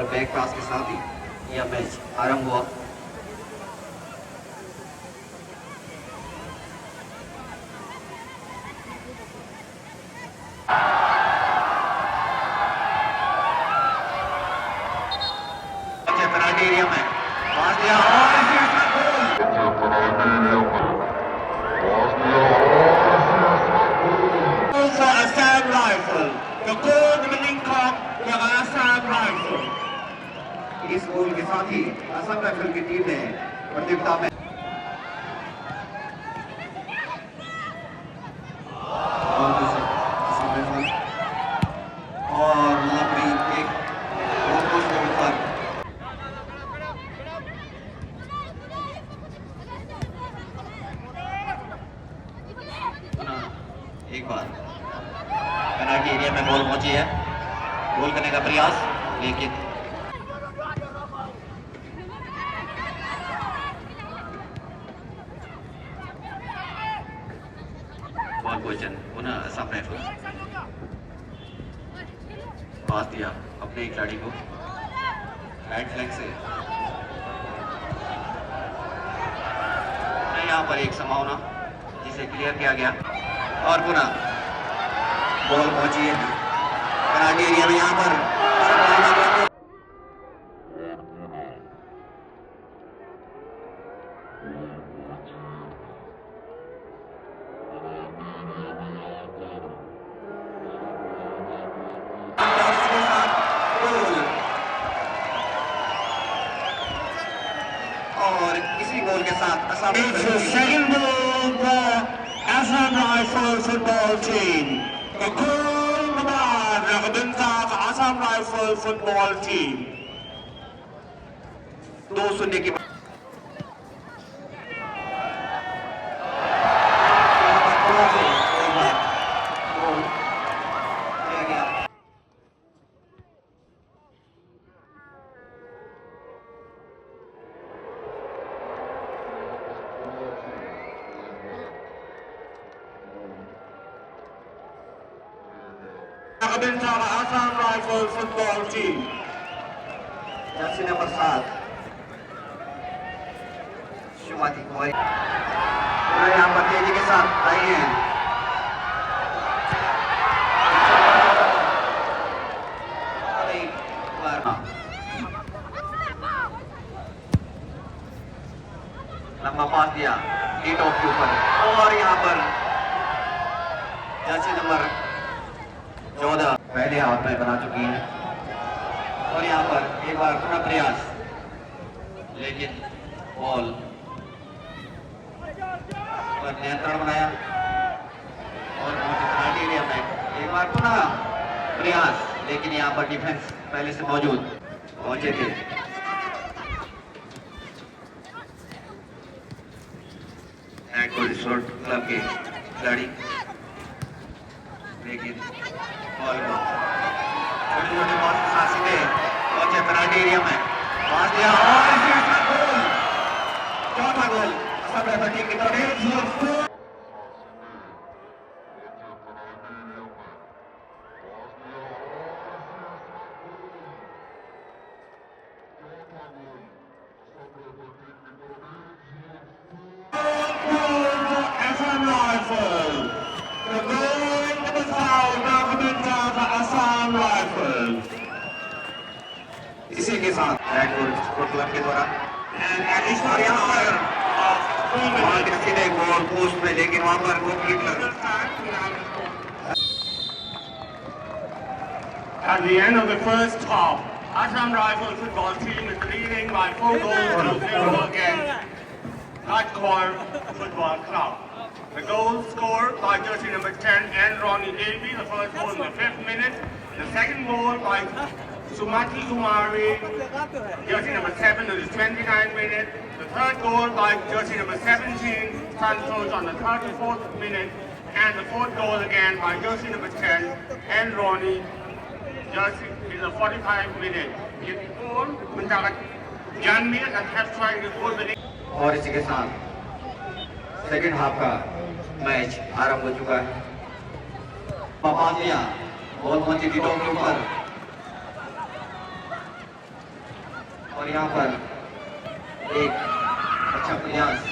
और बैक पास के साथ ही यह मैच आरंभ हुआ। एरिया में पास दिया for Assam Rifle, the gold winning cup for Assam Rifle. इस गोल के साथ ही असम राइफल की टीम ने प्रतियोगिता में और लंबी एक पर एक बार पेनल्टी एरिया में बॉल पहुंची है, गोल करने का प्रयास, लेकिन बॉल पोजीशन पुनः असम राइफल पास दिया अपने खिलाड़ी को राइट फ्लैंक से। यहाँ पर एक संभावना जिसे क्लियर किया गया और पुनः बॉल पहुंची है पेनल्टी एरिया में। यहाँ पर और इसी गोल के साथ second goal for Assam Rifle football team. The goal number represents Assam Rifle football team. 2-0 की Assam Rifle football team. Jersey number 7 शुमाती कुमारी यहाँ पर तेजी के साथ आई है। लंबा पास दिया टी टॉप के ऊपर और यहाँ पर जर्सी नंबर 14 पहले हाथ में बना चुकी है और यहाँ पर एक बार पुनः प्रयास, लेकिन बॉल पर नियंत्रण बनाया और पेनल्टी एरिया में एक बार पुनः प्रयास, लेकिन यहाँ पर डिफेंस पहले से मौजूद पहुंचे थे। लैटकोर क्लब के खिलाड़ी, लेकिन बॉल को छोटे-छोटे बॉल के साथ सीधे पहुंचे पेनल्टी एरिया में पास दिया और गोल, चौथा गोल असम राइफल टीम की तरफ। Assam Rifle, the goal in the foul represents Assam Rifle. इसी के साथ लैटकोर क्लब के द्वारा और यहाँ पर सीधे गोल पोस्ट में, लेकिन वहाँ पर goalkeeper. At the end of the first half, Assam Rifle football team is leading by 4 goals to 0 against Laitkor Football Club. The goal scored by jersey number 10 and Ronnie Davey, the first goal in the 5th minute. The second goal by Sumati Kumari, jersey number 7 in the 29th minute. The third goal by jersey number 17, Santos on the 34th minute. And the fourth goal again by jersey number 10 and Ronnie, jersey in the 45th minute. It all Janmir and have tried the goal winning. और इसी के साथ second half का match आरंभ हो चुका है। पास दिया बॉल पहुंची टीटों के ऊपर और यहाँ पर एक अच्छा प्रयास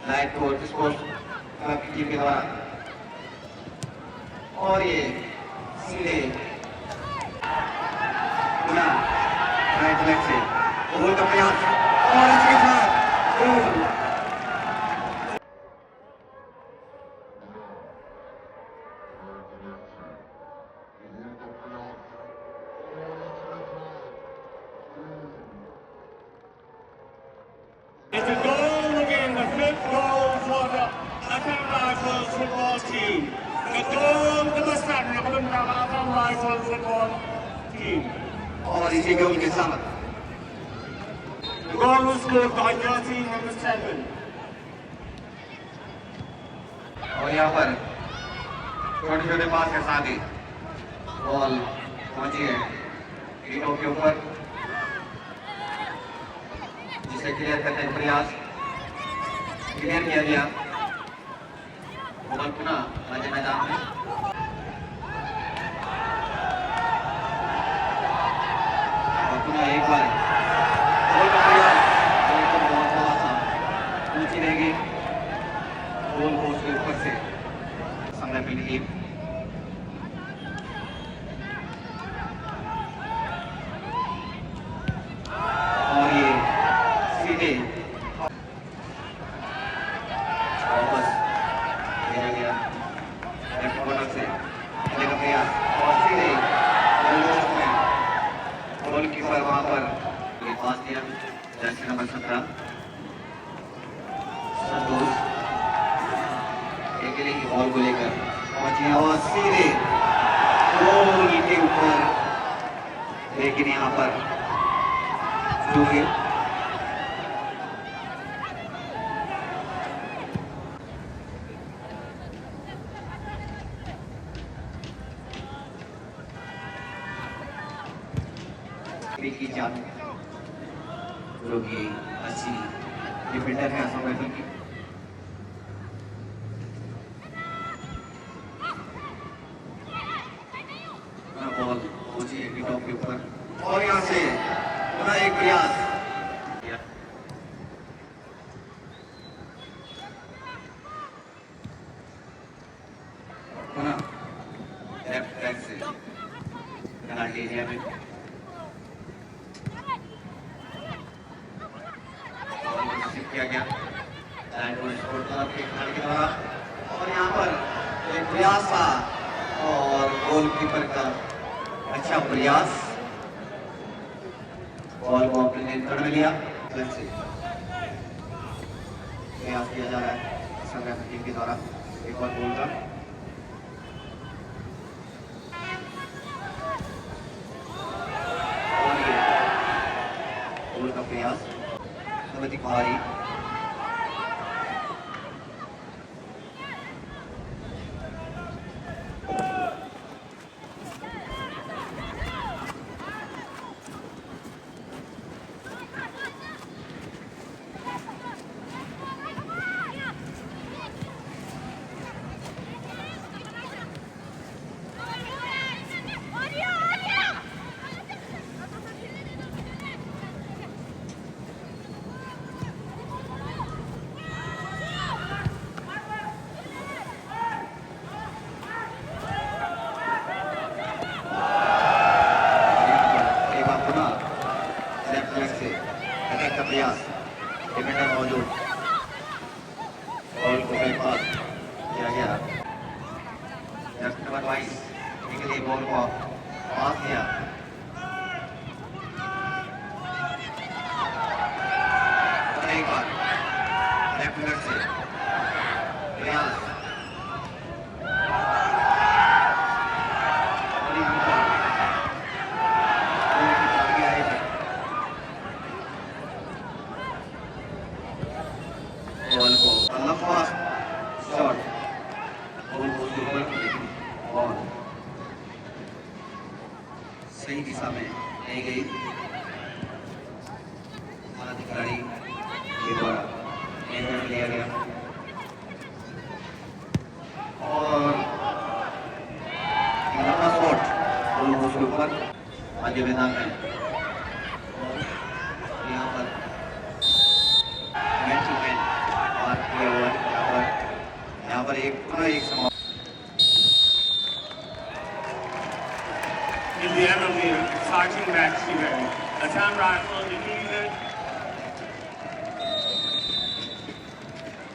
लाइटकोर स्पोर्ट्स क्लब की टीम के द्वारा और ये सीधे पुनः राइट लेग से गोल का प्रयास और इसके साथ गोल। It's a goal again, the fifth goal for the Assam Rifles football team. The goal to the center of the Assam Rifles football team. और इसी गोल के साथ The goal was scored by jersey number 7. और यहाँ पर छोटे छोटे पास के साथ ही बॉल पहुंची है ईटों के ऊपर जिसे क्लियर करने का प्रयास क्लियर किया गया। बॉल पुनः मध्य मैदान में और पुनः एक बार गोल का प्रयास लेकिन बॉल थोड़ा सा ऊंची रहेगी गोल पोस्ट के ऊपर से संग्रह मिली टीम और ये सीधे वापस लिया गया लेफ्ट कॉर्नर से खेलने का प्रयास और सीधे गोलकीपर वहां पर ये पास दिया जर्सी नंबर 17 संतोष अकेले ही बॉल को लेकर पहुंची और सीधे गोल के ऊपर लेकिन यहाँ पर चूके की जान जो कि अच्छी डिफेंडर है असम राइफल की बॉल पहुंची है टॉप के ऊपर और यहाँ से पुनः एक प्रयास पुनः लेफ्ट बैक से पेनल्टी एरिया में किया गया लाइटकोर स्पोर्ट्स क्लब के खिलाड़ी के द्वारा और यहाँ पर एक प्रयास था और गोलकीपर का अच्छा प्रयास बॉल को अपने नियंत्रण में लिया से प्रयास किया जा रहा है संग्रह टीम के द्वारा एक बार गोल का और ये गोल का प्रयास कुमारी प्रयास डिफेंडर मौजूद बॉल को पास किया गया नंबर 22 के लिए बॉल को पास किया एक बार लेफ्ट लेग से प्रयास बॉल को लंबा शॉट बॉल को ऊपर लेकिन बॉल सही दिशा में ले गई खिलाड़ी के द्वारा नियंत्रण लिया गया और लंबा शॉट बॉल को ऊपर मध्य मैदान में यहाँ पर मैन टू मैन मार्क किया हुआ है। यहाँ पर एक पुनः एक समाप्त In the end of the exciting match today, Assam Rifles defeated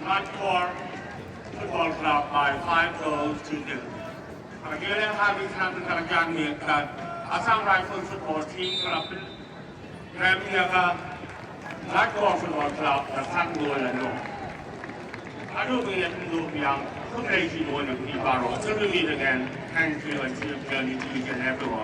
Laitkor Football Club by 5 goals to 0. Again, having happened again that Assam Rifles football team club Premier Laitkor Football Club แต่ท่านโดยละโนอาดูมีอันดูเพียงทุกในที่โดยหนึ่งที่บาร์โรซึ่งมีแต่แกนแข่งขันที่เกินที่จะแนบตัว